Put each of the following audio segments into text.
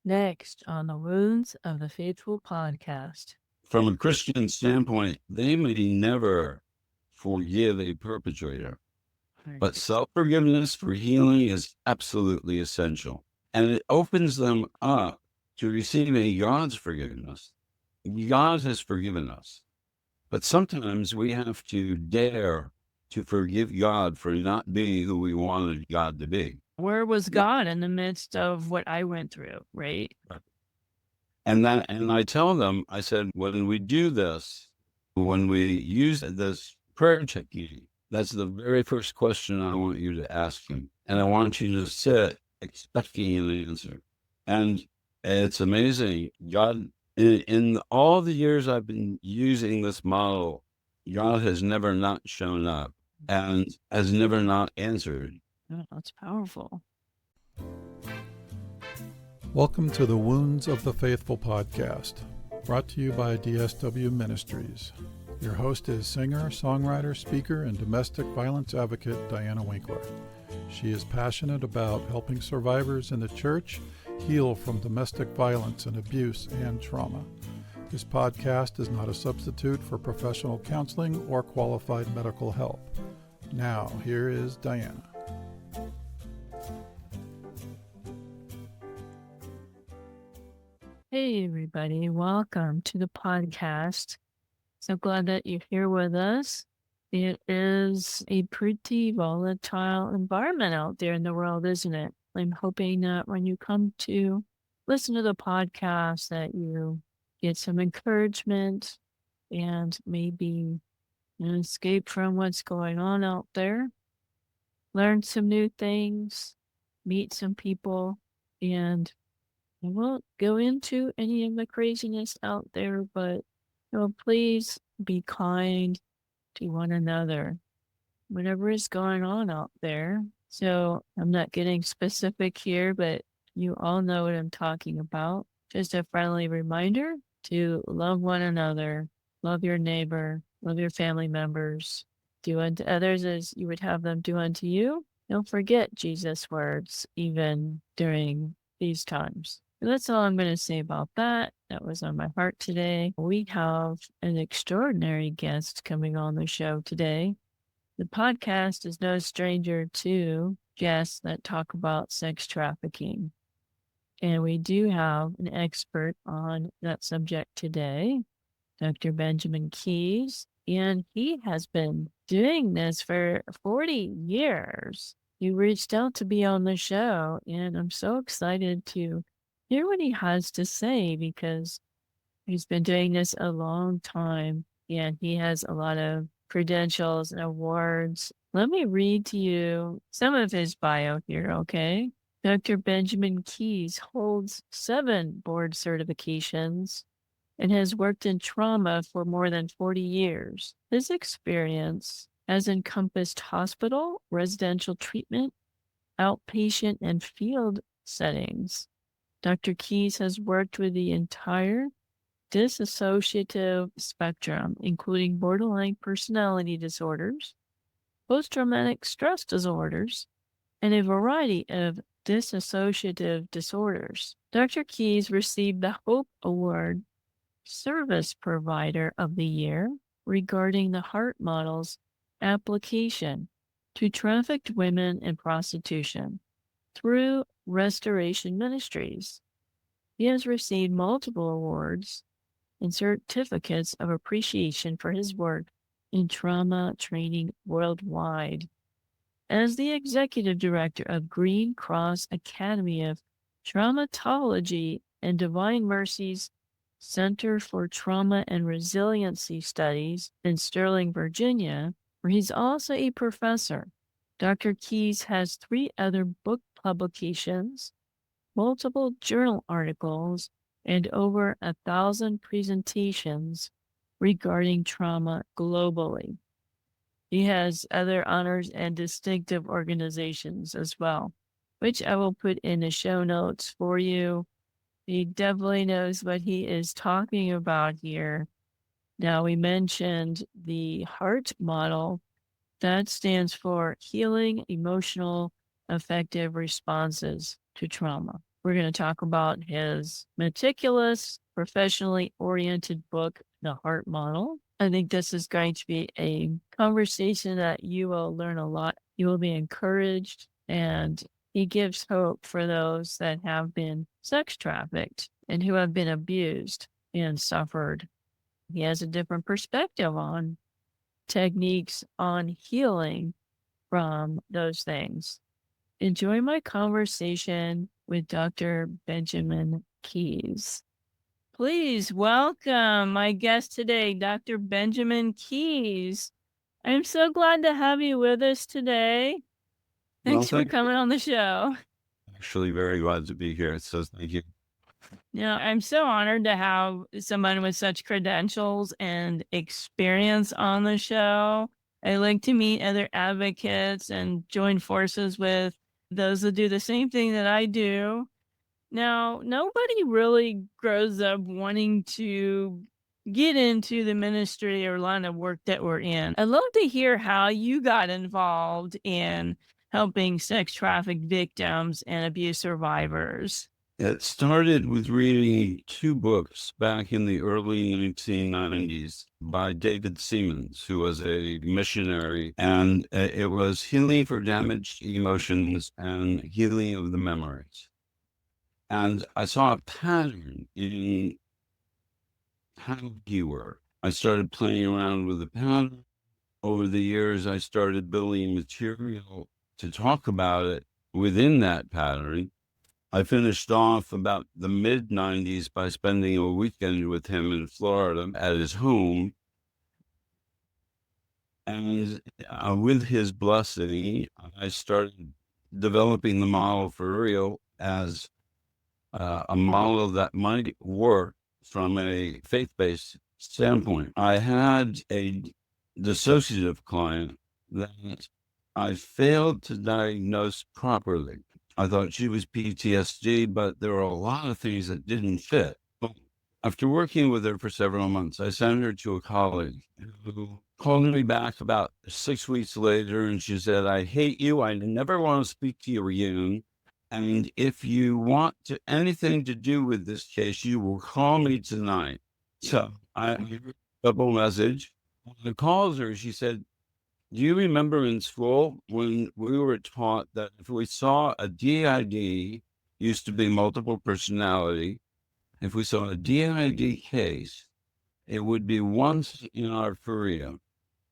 Next on the Wounds of the Faithful podcast. From a Christian standpoint, they may never forgive a perpetrator, but self-forgiveness for healing is absolutely essential. And it opens them up to receiving God's forgiveness. God has forgiven us. But sometimes we have to dare to forgive God for not being who we wanted God to be. Where was God in the midst of what I went through, right? And I tell them, I said, when we do this, when we use this prayer technique, that's the very first question I want you to ask him. And I want you to sit expecting an answer. And it's amazing. God, in all the years I've been using this model, God has never not shown up and has never not answered. Oh, that's powerful. Welcome to the Wounds of the Faithful podcast, brought to you by DSW Ministries. Your host is singer, songwriter, speaker, and domestic violence advocate Diana Winkler. She is passionate about helping survivors in the church heal from domestic violence and abuse and trauma. This podcast is not a substitute for professional counseling or qualified medical help. Now, here is Diana. Hey, everybody. Welcome to the podcast. So glad that you're here with us. It is a pretty volatile environment out there in the world, isn't it? I'm hoping that when you come to listen to the podcast that you get some encouragement and maybe an escape from what's going on out there, learn some new things, meet some people, and I won't go into any of the craziness out there, but please be kind to one another, whatever is going on out there. So I'm not getting specific here, but you all know what I'm talking about. Just a friendly reminder to love one another, love your neighbor, love your family members, do unto others as you would have them do unto you. Don't forget Jesus' words, even during these times. That's all I'm going to say about that. That was on my heart today. We have an extraordinary guest coming on the show today. The podcast is no stranger to guests that talk about sex trafficking. And we do have an expert on that subject today, Dr. Benjamin Keys. And he has been doing this for 40 years. He reached out to be on the show, and I'm so excited to hear what he has to say because he's been doing this a long time and he has a lot of credentials and awards. Let me read to you some of his bio here, okay? Dr. Benjamin Keys holds 7 board certifications and has worked in trauma for more than 40 years. His experience has encompassed hospital, residential treatment, outpatient, and field settings. Dr. Keys has worked with the entire dissociative spectrum, including borderline personality disorders, post-traumatic stress disorders, and a variety of dissociative disorders. Dr. Keys received the Hope Award Service Provider of the Year regarding the Heart Model's application to trafficked women in prostitution through Restoration Ministries. He has received multiple awards and certificates of appreciation for his work in trauma training worldwide. As the executive director of Green Cross Academy of Traumatology and Divine Mercy's Center for Trauma and Resiliency Studies in Sterling, Virginia, where he's also a professor. Dr. Keys has 3 other book publications, multiple journal articles, and over 1,000 presentations regarding trauma globally. He has other honors and distinctive organizations as well, which I will put in the show notes for you. He definitely knows what he is talking about here. Now, we mentioned the HEART model. That stands for Healing Emotional Effective Responses to Trauma. We're going to talk about his meticulous, professionally oriented book, The Heart Model. I think this is going to be a conversation that you will learn a lot. You will be encouraged, and he gives hope for those that have been sex trafficked and who have been abused and suffered. He has a different perspective on techniques on healing from those things. Enjoy my conversation with Dr. Benjamin Keys. Please welcome my guest today, Dr. Benjamin Keys. I'm so glad to have you with us today. Thanks for coming on the show. Actually, very glad to be here. So thank you. Yeah, I'm so honored to have someone with such credentials and experience on the show. I like to meet other advocates and join forces with those that do the same thing that I do. Now, nobody really grows up wanting to get into the ministry or line of work that we're in. I'd love to hear how you got involved in helping sex trafficked victims and abuse survivors. It started with reading 2 books back in the early 1990s by David Seamands, who was a missionary, and it was Healing for Damaged Emotions and Healing of the Memories. And I saw a pattern in how he worked. I started playing around with the pattern. Over the years, I started building material to talk about it within that pattern. I finished off about the mid-90s by spending a weekend with him in Florida at his home. And with his blessing, I started developing the model for real as a model that might work from a faith-based standpoint. I had a dissociative client that I failed to diagnose properly. I thought she was PTSD, but there were a lot of things that didn't fit. But after working with her for several months, I sent her to a colleague who called me back about 6 weeks later, and she said, "I hate you. I never want to speak to you again. And if you want anything to do with this case, you will call me tonight." So I gave her a double message. When I called her, she said, "Do you remember in school when we were taught that if we saw a DID, used to be multiple personality, if we saw a DID case, it would be once in our career.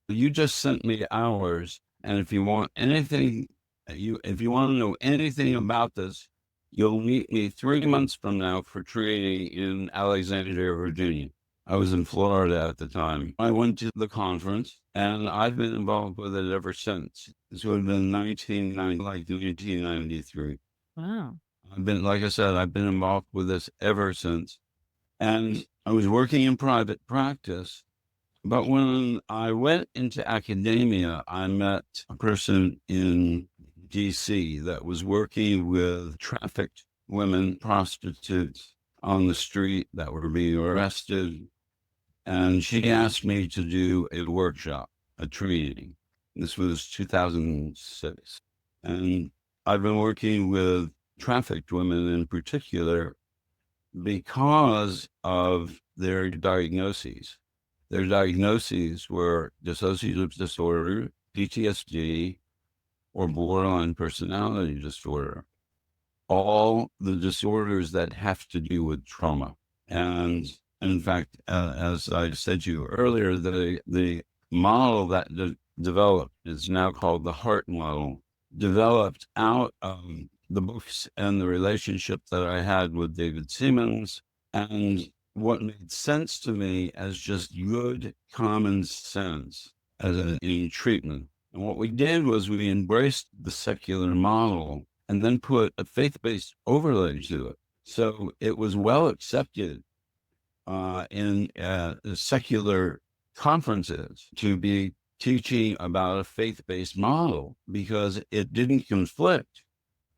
You just sent me ours, and if you want anything, if you want to know anything about this, you'll meet me 3 months from now for training in Alexandria, Virginia." I was in Florida at the time. I went to the conference, and I've been involved with it ever since. This would have been 1993. Wow. Like I said, I've been involved with this ever since. And I was working in private practice. But when I went into academia, I met a person in DC that was working with trafficked women, prostitutes on the street that were being arrested. And she asked me to do a workshop, a training. This was 2006. And I've been working with trafficked women in particular because of their diagnoses. Their diagnoses were dissociative disorder, PTSD, or borderline personality disorder. All the disorders that have to do with trauma. And in fact, as I said to you earlier, the model that developed is now called the Heart Model, developed out of the books and the relationship that I had with David Seamands, and what made sense to me as just good common sense in treatment. And what we did was we embraced the secular model and then put a faith-based overlay to it. So it was well accepted in secular conferences to be teaching about a faith-based model because it didn't conflict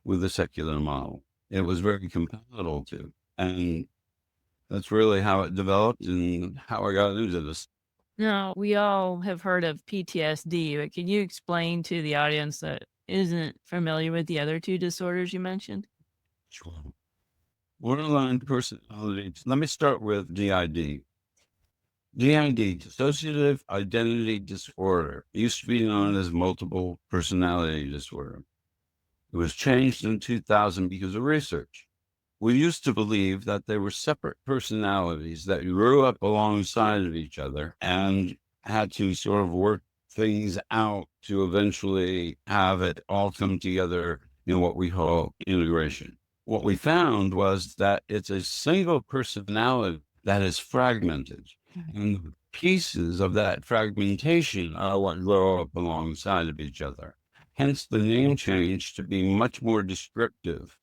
with the secular model. It was very compatible to. And that's really how it developed and how I got into this. Now, we all have heard of PTSD, but can you explain to the audience that isn't familiar with the other 2 disorders you mentioned? Sure. Borderline personality. Let me start with DID. DID, Dissociative Identity Disorder, used to be known as multiple personality disorder. It was changed in 2000 because of research. We used to believe that they were separate personalities that grew up alongside of each other and had to sort of work things out to eventually have it all come together in what we call integration. What we found was that it's a single personality that is fragmented, and the pieces of that fragmentation are what grow up alongside of each other. Hence the name change to be much more descriptive,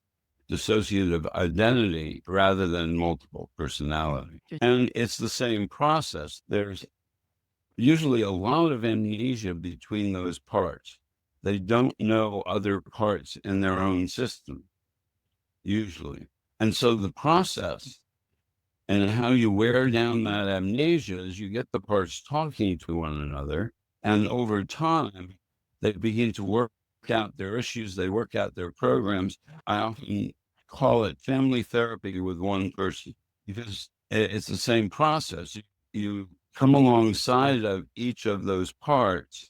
dissociative identity rather than multiple personality. And it's the same process. There's usually a lot of amnesia between those parts. They don't know other parts in their own system, usually. And so the process and how you wear down that amnesia is you get the parts talking to one another, and over time, they begin to work out their issues, they work out their programs. I often call it family therapy with one person because it's the same process. You come alongside of each of those parts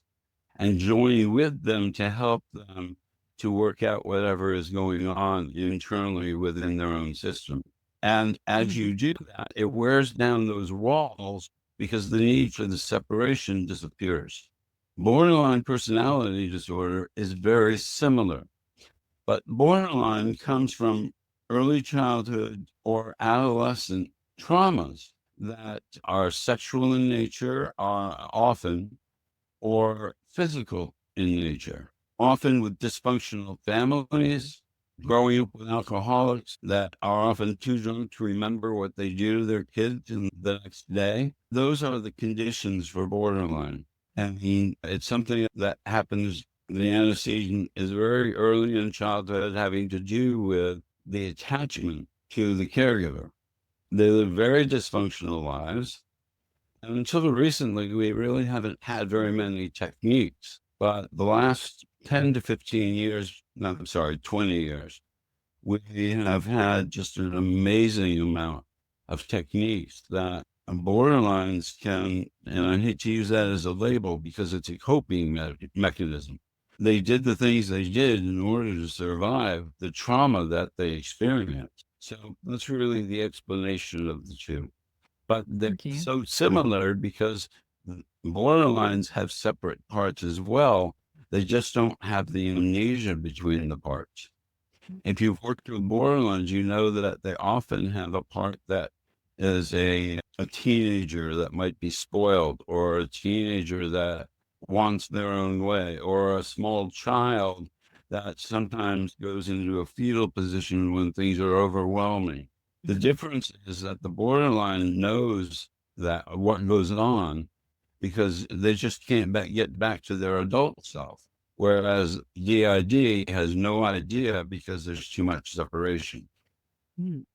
and join with them to help them to work out whatever is going on internally within their own system. And as you do that, it wears down those walls because the need for the separation disappears. Borderline personality disorder is very similar, but borderline comes from early childhood or adolescent traumas that are sexual in nature, often, or physical in nature, often with dysfunctional families, growing up with alcoholics that are often too drunk to remember what they do to their kids in the next day. Those are the conditions for borderline. And it's something that happens, the antecedent is very early in childhood, having to do with the attachment to the caregiver. They live very dysfunctional lives. And until recently, we really haven't had very many techniques. But the last 10 to 15 years, no, I'm sorry, 20 years, we have had just an amazing amount of techniques that borderlines can, and I hate to use that as a label because it's a coping mechanism. They did the things they did in order to survive the trauma that they experienced. So that's really the explanation of the two. But they're so similar because borderlines have separate parts as well. They just don't have the amnesia between the parts. If you've worked with borderlines, you know that they often have a part that is a teenager that might be spoiled, or a teenager that wants their own way, or a small child that sometimes goes into a fetal position when things are overwhelming. The difference is that the borderline knows that what goes on because they just can't get back to their adult self. Whereas DID has no idea because there's too much separation.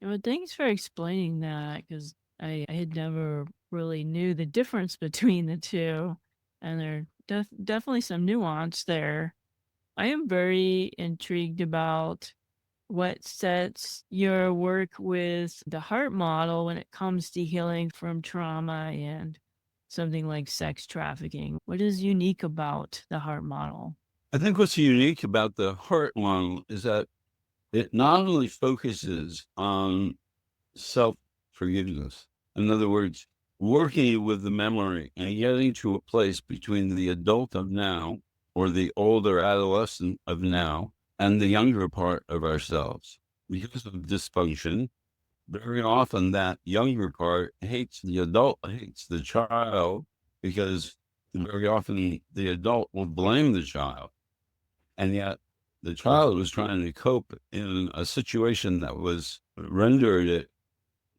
Well, thanks for explaining that, because I had never really knew the difference between the two, and there definitely some nuance there. I am very intrigued about what sets your work with the heart model when it comes to healing from trauma and something like sex trafficking. What is unique about the heart model? I think what's unique about the heart model is that it not only focuses on self-forgiveness, in other words, working with the memory and getting to a place between the adult of now, or the older adolescent of now, and the younger part of ourselves. Because of dysfunction, very often that younger part hates the adult, hates the child, because very often the adult will blame the child. And yet the child was trying to cope in a situation that was rendered it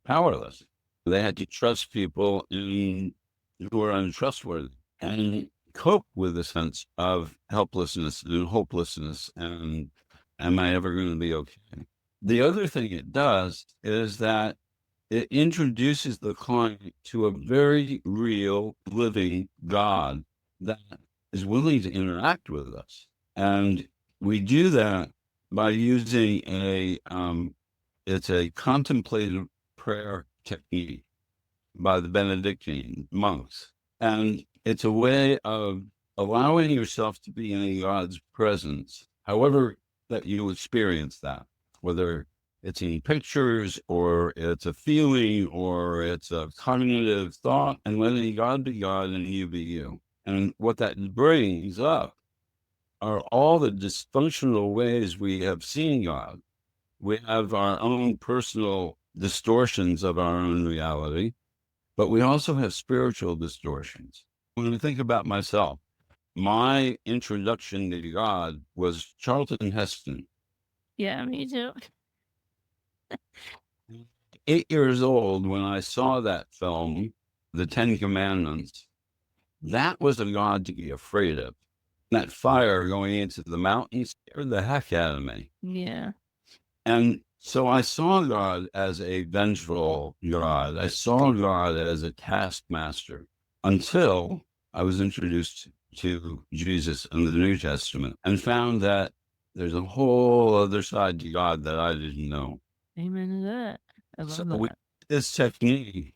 powerless. They had to trust people who were untrustworthy and cope with a sense of helplessness and hopelessness and am I ever going to be okay? The other thing it does is that it introduces the client to a very real living God that is willing to interact with us. And we do that by using a It's a contemplative prayer technique by the Benedictine monks. And it's a way of allowing yourself to be in God's presence, however that you experience that, whether it's in pictures or it's a feeling or it's a cognitive thought, and letting God be God and you be you. And what that brings up are all the dysfunctional ways we have seen God. We have our own personal distortions of our own reality, but we also have spiritual distortions. When I think about myself, my introduction to God was Charlton Heston. Yeah, me too. 8 years old when I saw that film, The Ten Commandments. That was a God to be afraid of. That fire going into the mountains scared the heck out of me. Yeah. And so I saw God as a vengeful God. I saw God as a taskmaster until I was introduced to Jesus in the New Testament and found that there's a whole other side to God that I didn't know. Amen to that. I love So that. this technique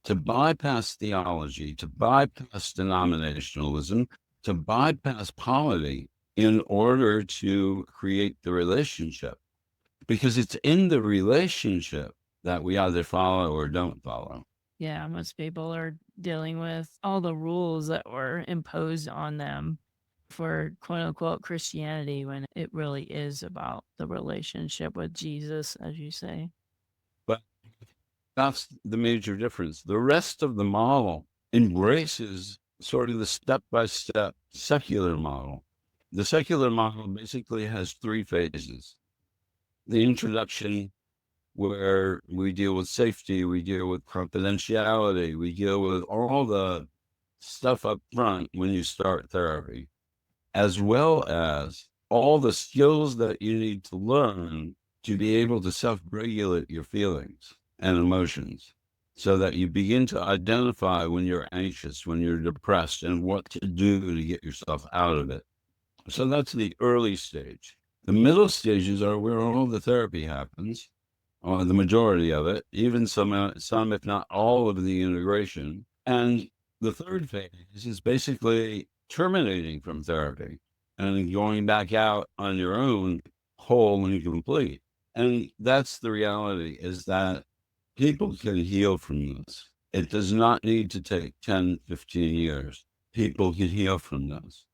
to bypass theology, to bypass denominationalism, to bypass polity in order to create the relationship. Because it's in the relationship that we either follow or don't follow. Yeah, most people are dealing with all the rules that were imposed on them for quote unquote Christianity when it really is about the relationship with Jesus, as you say. But that's the major difference. The rest of the model embraces sort of the step-by-step secular model. The secular model basically has 3 phases. The introduction, where we deal with safety, we deal with confidentiality, we deal with all the stuff up front when you start therapy, as well as all the skills that you need to learn to be able to self-regulate your feelings and emotions so that you begin to identify when you're anxious, when you're depressed, and what to do to get yourself out of it. So that's the early stage. The middle stages are where all the therapy happens, or the majority of it, even some, if not all of the integration. And the third phase is basically terminating from therapy and going back out on your own, whole and complete. And that's the reality, is that people can heal from this. It does not need to take 10, 15 years. People can heal from this.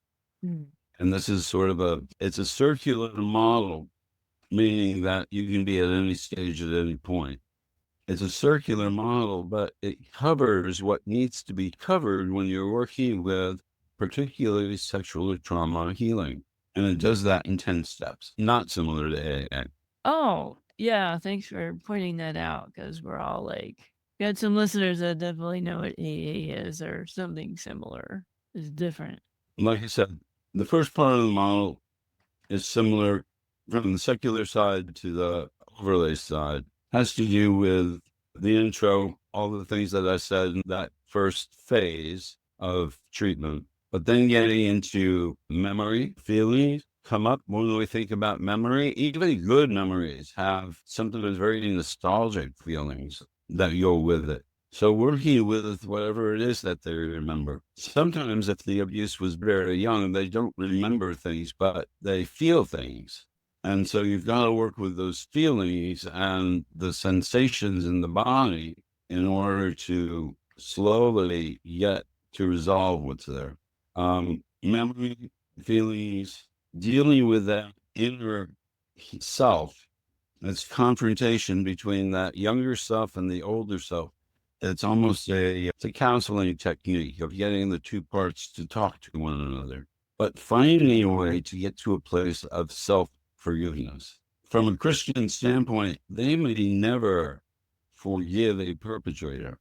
Mm. And this is sort of it's a circular model, meaning that you can be at any stage at any point. It's a circular model, but it covers what needs to be covered when you're working with particularly sexual trauma healing. And it does that in 10 steps, not similar to AA. Oh, yeah. Thanks for pointing that out because we're all like, we had some listeners that definitely know what AA is or something similar. It's different. Like I said, the first part of the model is similar from the secular side to the overlay side. Has to do with the intro, all the things that I said in that first phase of treatment, but then getting into memory, feelings come up when we think about memory. Even good memories have sometimes very nostalgic feelings that go with it. So working with whatever it is that they remember. Sometimes if the abuse was very young, they don't remember things, but they feel things. And so you've got to work with those feelings and the sensations in the body in order to slowly get to resolve what's there. Memory, feelings, dealing with that inner self. It's confrontation between that younger self and the older self. It's almost it's a counseling technique of getting the 2 parts to talk to one another, but finding a way to get to a place of self-forgiveness. From a Christian standpoint, they may never forgive a perpetrator,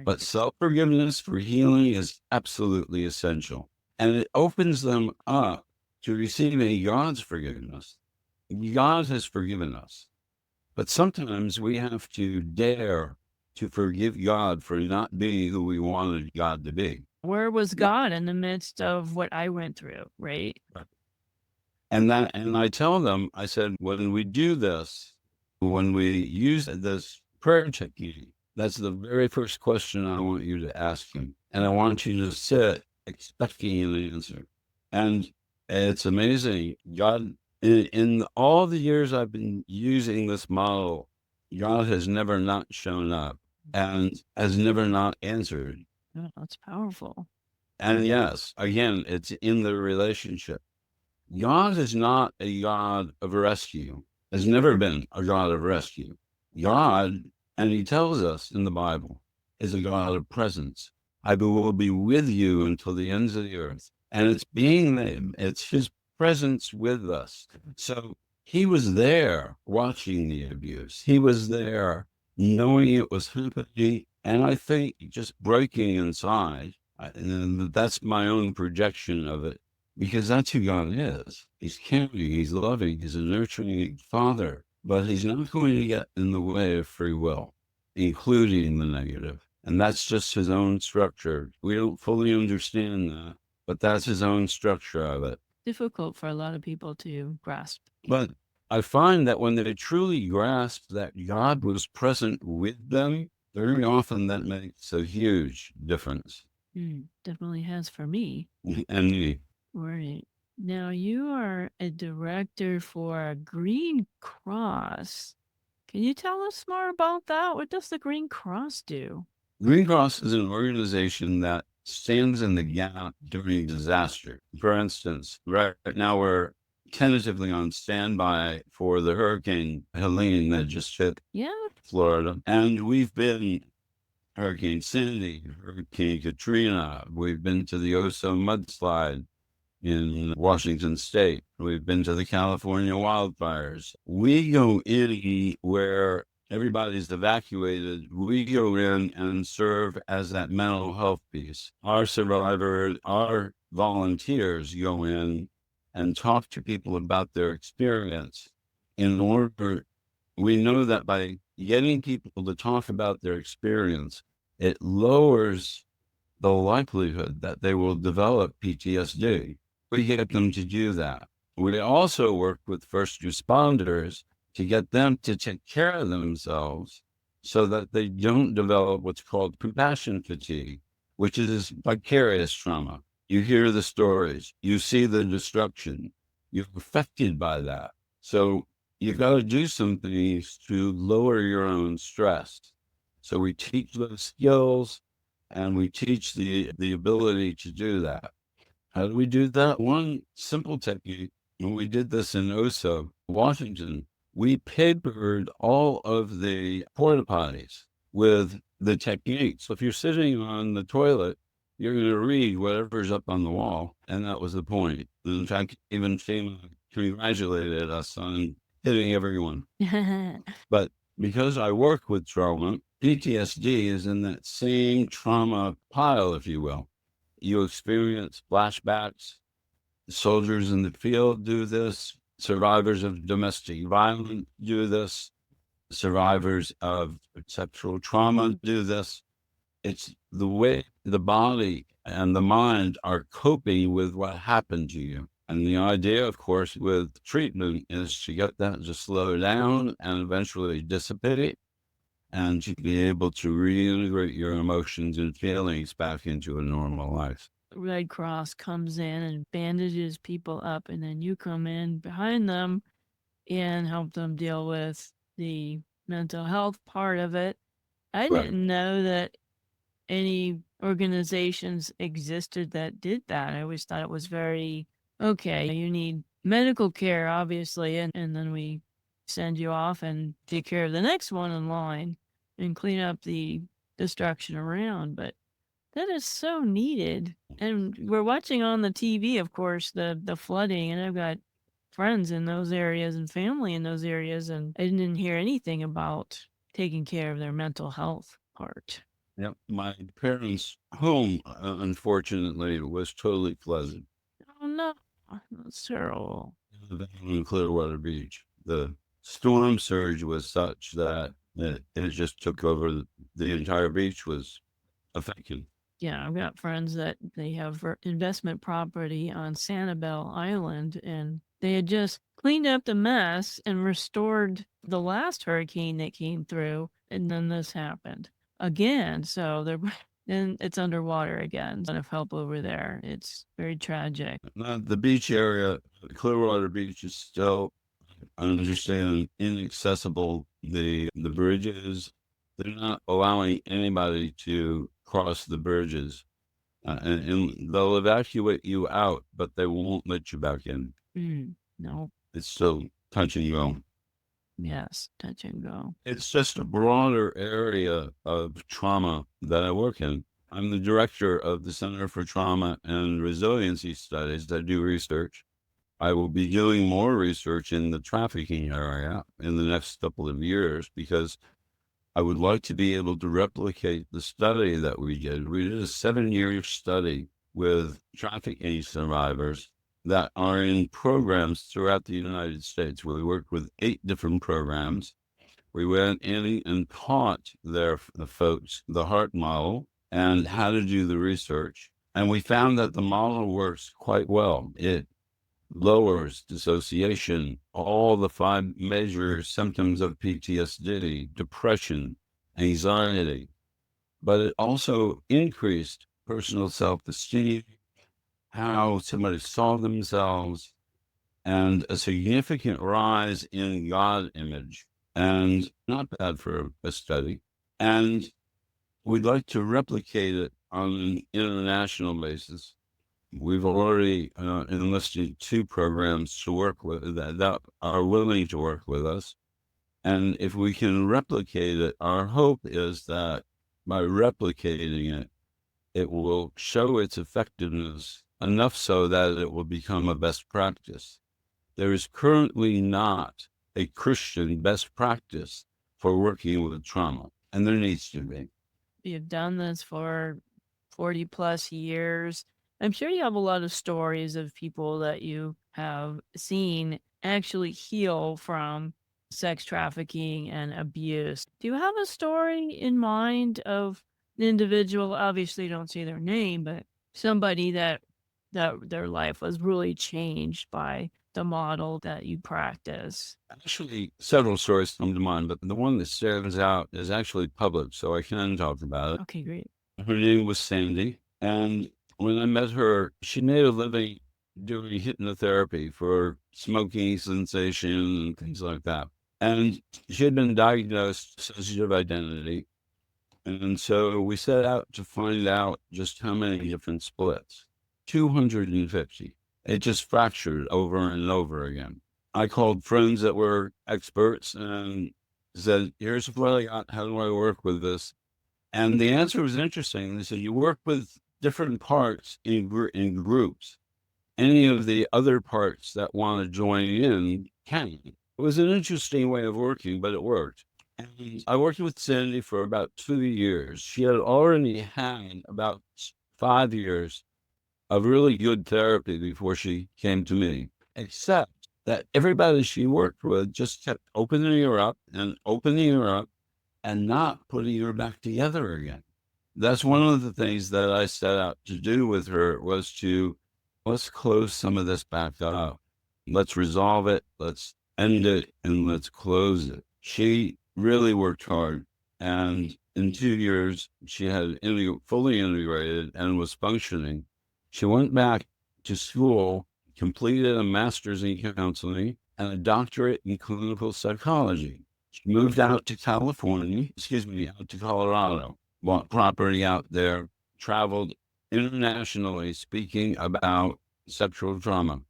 but self-forgiveness for healing is absolutely essential. And it opens them up to receiving God's forgiveness. God has forgiven us. But sometimes we have to dare to forgive God for not being who we wanted God to be. Where was God in the midst of what I went through, right? And I tell them, I said, when we do this, when we use this prayer technique, that's the very first question I want you to ask him. And I want you to sit expecting an answer. And it's amazing. God, in all the years I've been using this model, God has never not shown up and has never not answered. Oh, that's powerful. And yes, again, it's in the relationship. God is not a God of rescue, has never been a God of rescue. God, and he tells us in the Bible, is a God of presence. I will be with you until the ends of the earth. And it's his presence with us. So he was there watching the abuse. He was there knowing it was happening. And I think just breaking inside, and that's my own projection of it, because that's who God is. He's caring, he's loving, he's a nurturing father, but he's not going to get in the way of free will, including the negative. And that's just his own structure. We don't fully understand that, but that's his own structure of it. Difficult for a lot of people to grasp. But I find that when they truly grasp that God was present with them, very often that makes a huge difference. Definitely has for me. And me. Right. Now, you are a director for Green Cross. Can you tell us more about that? What does the Green Cross do? Green Cross is an organization that stands in the gap during disaster. For instance, right now we're tentatively on standby for the Hurricane Helene that just hit Florida. And we've been Hurricane Sandy, Hurricane Katrina. We've been to the Oso mudslide in Washington State. We've been to the California wildfires. We go in where everybody's evacuated. We go in and serve as that mental health piece. Our survivors, our volunteers go in and talk to people about their experience. We know that by getting people to talk about their experience, it lowers the likelihood that they will develop PTSD. We get them to do that. We also work with first responders to get them to take care of themselves so that they don't develop what's called compassion fatigue, which is vicarious trauma. You hear the stories, you see the destruction, you're affected by that. So you've got to do some things to lower your own stress. So we teach those skills and we teach the ability to do that. How do we do that? One simple technique, when we did this in Oso, Washington, we papered all of the porta potties with the techniques. So if you're sitting on the toilet, you're going to read whatever's up on the wall. And that was the point. In fact, even FEMA congratulated us on hitting everyone. But because I work with trauma, PTSD is in that same trauma pile, if you will. You experience flashbacks. Soldiers in the field do this. Survivors of domestic violence do this. Survivors of sexual trauma do this. It's the way the body and the mind are coping with what happened to you. And the idea, of course, with treatment is to get that to slow down and eventually dissipate it, and to be able to reintegrate your emotions and feelings back into a normal life. Red Cross comes in and bandages people up, and then you come in behind them and help them deal with the mental health part of it. I didn't know that any organizations existed that did that. I always thought it was very, okay, you need medical care, obviously, and then we send you off and take care of the next one in line and clean up the destruction around. But that is so needed. And we're watching on the TV, of course, the flooding, and I've got friends in those areas and family in those areas, and I didn't hear anything about taking care of their mental health part. Yep. My parents' home, unfortunately, was totally flooded. Oh, no. That's terrible. In Clearwater Beach. The storm surge was such that it just took over. The entire beach was affected. Yeah, I've got friends that they have investment property on Sanibel Island, and They had just cleaned up the mess and restored the last hurricane that came through, and then this happened again. So they're then it's underwater again. Kind of help over there. It's very tragic. The beach area, Clearwater Beach, is still, I understand, inaccessible. The bridges, they're not allowing anybody to cross the bridges. And they'll evacuate you out, but they won't let you back in. No. It's still touch and go. Yes, touch and go. It's just a broader area of trauma that I work in. I'm the director of the Center for Trauma and Resiliency Studies. I do research. I will be doing more research in the trafficking area in the next couple of years because I would like to be able to replicate the study that we did. We did a 7-year study with trafficking survivors that are in programs throughout the United States. We worked with 8 different programs. We went in and taught the folks the heart model and how to do the research. And we found that the model works quite well. It lowers dissociation, all the 5 major symptoms of PTSD, depression, anxiety, but it also increased personal self-esteem, how somebody saw themselves, and a significant rise in God image, and not bad for a study. And we'd like to replicate it on an international basis. We've already enlisted 2 programs to work with that are willing to work with us. And if we can replicate it, our hope is that by replicating it, it will show its effectiveness enough so that it will become a best practice. There is currently not a Christian best practice for working with trauma, and there needs to be. You've done this for 40 plus years. I'm sure you have a lot of stories of people that you have seen actually heal from sex trafficking and abuse. Do you have a story in mind of an individual? Obviously, you don't say their name, but somebody that their life was really changed by the model that you practice. Actually, several stories come to mind, but the one that stands out is actually public, so I can talk about it. Okay, great. Her name was Sandy, and when I met her, she made a living doing hypnotherapy for smoking cessation and things like that. And she had been diagnosed dissociative identity. And so we set out to find out just how many different splits. 250. It just fractured over and over again. I called friends that were experts and said, here's what I got. How do I work with this? And the answer was interesting. They said, you work with different parts in groups. Any of the other parts that want to join in can. It was an interesting way of working, but it worked. And I worked with Sandy for about 2 years. She had already had about 5 years of really good therapy before she came to me, except that everybody she worked with just kept opening her up and not putting her back together again. That's one of the things that I set out to do with her was let's close some of this back up. Let's resolve it. Let's end it and let's close it. She really worked hard. And in 2 years, she had fully integrated and was functioning. She went back to school, completed a master's in counseling and a doctorate in clinical psychology. She moved out to out to Colorado, bought property out there, traveled internationally speaking about sexual trauma.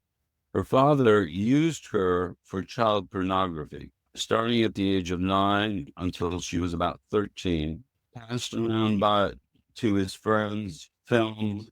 Her father used her for child pornography, starting at the age of 9 until she was about 13, passed around to his friends, filmed,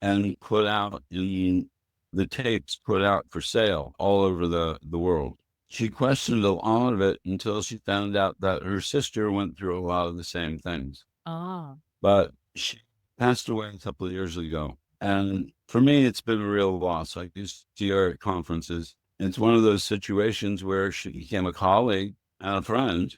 and put out in the tapes put out for sale all over the world. She questioned a lot of it until she found out that her sister went through a lot of the same things. But she passed away a couple of years ago. And for me, it's been a real loss. I used to see her at conferences. It's one of those situations where she became a colleague and a friend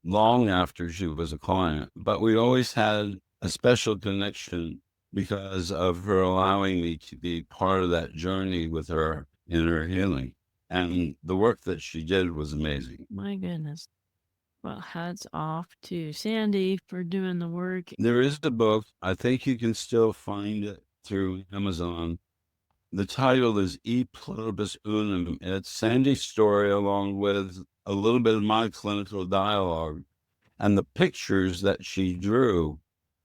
long after she was a client. But we always had a special connection because of her allowing me to be part of that journey with her in her healing. And the work that she did was amazing. My goodness. Well, hats off to Sandy for doing the work. There is a book. I think you can still find it through Amazon. The title is E Pluribus Unum. It's Sandy's story along with a little bit of my clinical dialogue and the pictures that she drew,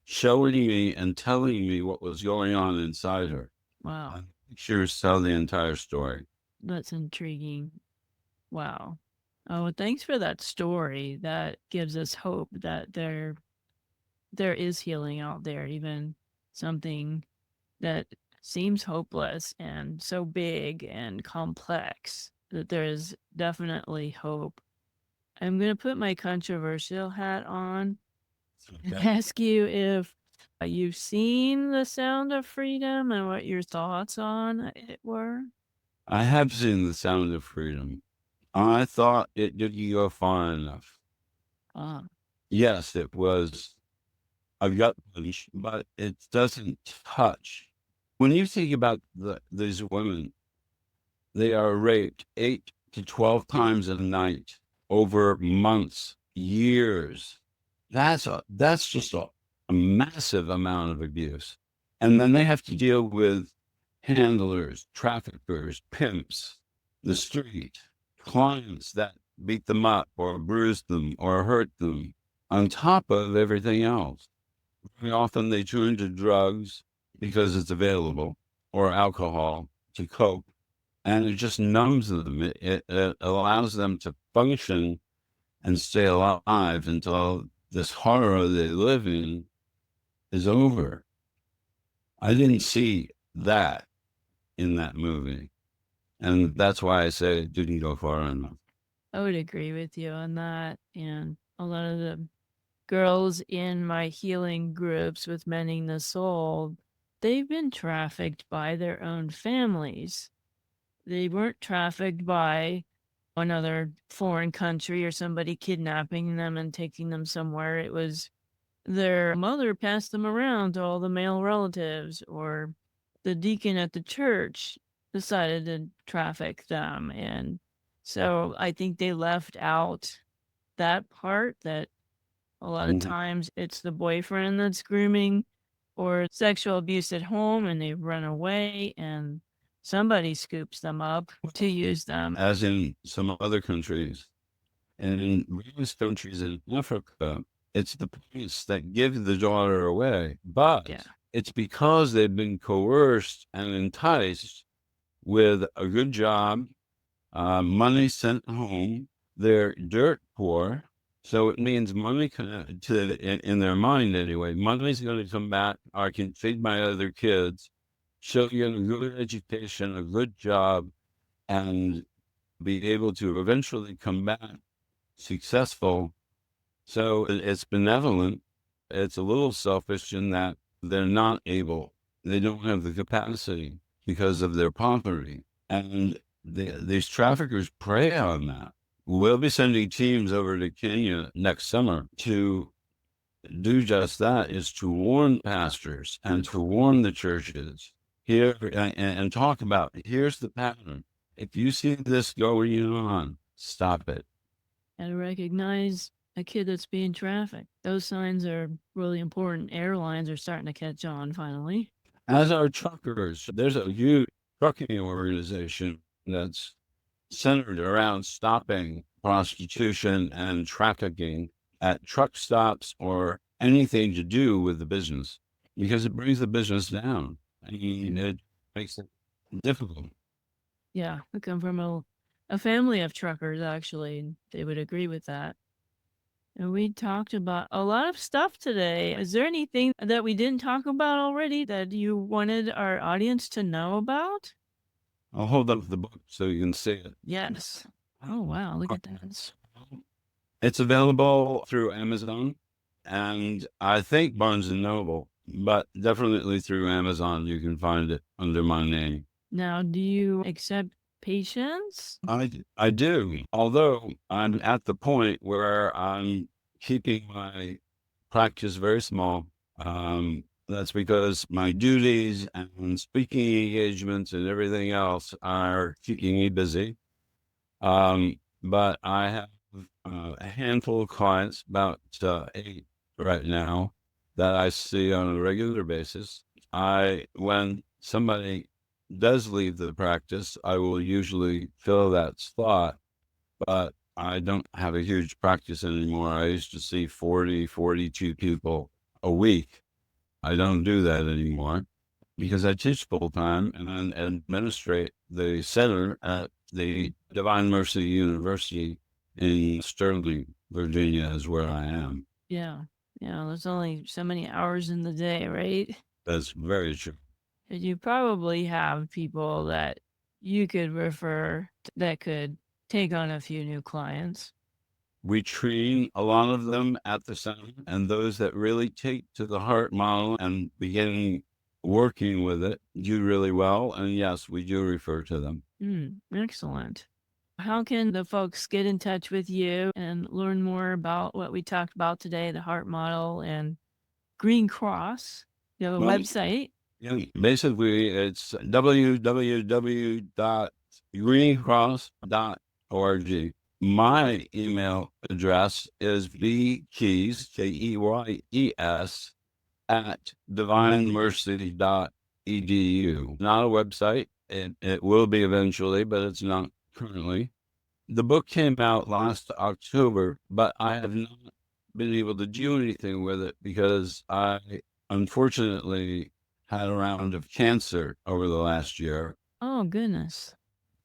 showing me and telling me what was going on inside her. Wow. And the pictures tell the entire story. That's intriguing. Wow. Oh, well, thanks for that story. That gives us hope that there is healing out there, even something that seems hopeless and so big and complex, that there is definitely hope. I'm going to put my controversial hat on and ask you if you've seen The Sound of Freedom and what your thoughts on it were. I have seen The Sound of Freedom. I thought it didn't go far enough. Ah, Yes, it was a gut punch, but it doesn't touch. When you think about these women, they are raped 8 to 12 times a night over months, years. That's just a massive amount of abuse. And then they have to deal with handlers, traffickers, pimps, the street, clients that beat them up or bruise them or hurt them, on top of everything else. Very often they turn to drugs because it's available, or alcohol to cope, and it just numbs them. It allows them to function and stay alive until this horror they live in is over. I didn't see that in that movie, and that's why I say it didn't go far enough. I would agree with you on that. And a lot of the girls in my healing groups with Mending the Soul, they've been trafficked by their own families. They weren't trafficked by another foreign country or somebody kidnapping them and taking them somewhere. It was their mother passed them around to all the male relatives, or the deacon at the church decided to traffic them. And so I think they left out that part, that a lot of times it's the boyfriend that's grooming or sexual abuse at home, and they run away and somebody scoops them up to use them. As in some other countries, and in various countries in Africa, it's the police that give the daughter away. But Yeah. it's because they've been coerced and enticed with a good job, money sent home. They're dirt poor. So it means money in their mind anyway. Money's going to come back. I can feed my other kids, show you a good education, a good job, and be able to eventually come back successful. So it's benevolent. It's a little selfish in that they're not able. They don't have the capacity because of their poverty. And these traffickers prey on that. We'll be sending teams over to Kenya next summer to do just that, is to warn pastors and to warn the churches here and talk about, here's the pattern. If you see this going on, stop it. And recognize a kid that's being trafficked. Those signs are really important. Airlines are starting to catch on finally. As are truckers. There's a huge trucking organization that's centered around stopping prostitution and trafficking at truck stops or anything to do with the business, because it brings the business down. I mean, it makes it difficult. Yeah, I come from a family of truckers, actually, and they would agree with that. And we talked about a lot of stuff today. Is there anything that we didn't talk about already that you wanted our audience to know about? I'll hold up the book so you can see it. Yes. Oh, wow. Look at that. It's available through Amazon and I think Barnes & Noble, but definitely through Amazon. You can find it under my name. Now, do you accept patients? I do, although I'm at the point where I'm keeping my practice very small. That's because my duties and speaking engagements and everything else are keeping me busy. But I have a handful of clients, about 8 right now, that I see on a regular basis. When somebody does leave the practice, I will usually fill that spot, but I don't have a huge practice anymore. I used to see 40, 42 people a week. I don't do that anymore because I teach full time and I administrate the center at the Divine Mercy University in Sterling, Virginia, is where I am. Yeah. There's only so many hours in the day, right? That's very true. And you probably have people that you could refer that could take on a few new clients. We train a lot of them at the center, and those that really take to the heart model and begin working with it do really well. And yes, we do refer to them. Excellent. How can the folks get in touch with you and learn more about what we talked about today, the heart model and Green Cross? You have a Well, website? Yeah, basically, it's www.greencross.org. My email address is vkeys, KEYES, at divinemercy.edu. Not a website. It will be eventually, but it's not currently. The book came out last October, but I have not been able to do anything with it because I unfortunately had a round of cancer over the last year. Oh, goodness.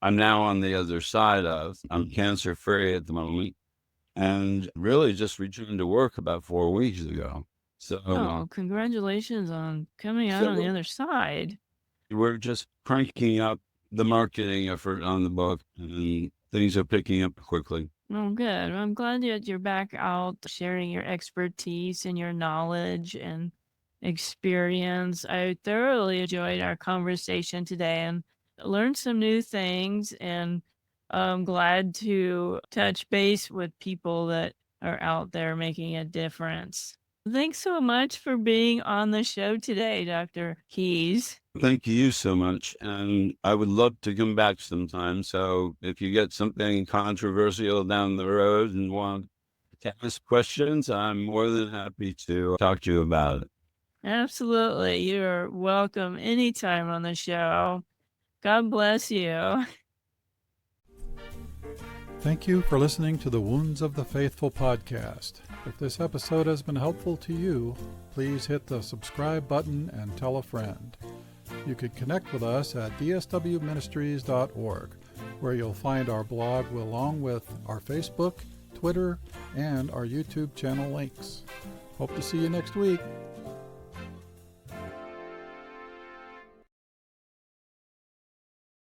I'm now on the other side I'm cancer free at the moment and really just returned to work about 4 weeks ago. So, Congratulations on coming out on the other side. We're just cranking up the marketing effort on the book and things are picking up quickly. Oh, good. I'm glad that you're back out sharing your expertise and your knowledge and experience. I thoroughly enjoyed our conversation today and learned some new things. And I'm glad to touch base with people that are out there making a difference. Thanks so much for being on the show today, Dr. Keys. Thank you so much. And I would love to come back sometime. So if you get something controversial down the road and want to ask questions, I'm more than happy to talk to you about it. Absolutely. You're welcome anytime on the show. God bless you. Thank you for listening to the Wounds of the Faithful podcast. If this episode has been helpful to you, please hit the subscribe button and tell a friend. You can connect with us at dswministries.org, where you'll find our blog along with our Facebook, Twitter, and our YouTube channel links. Hope to see you next week.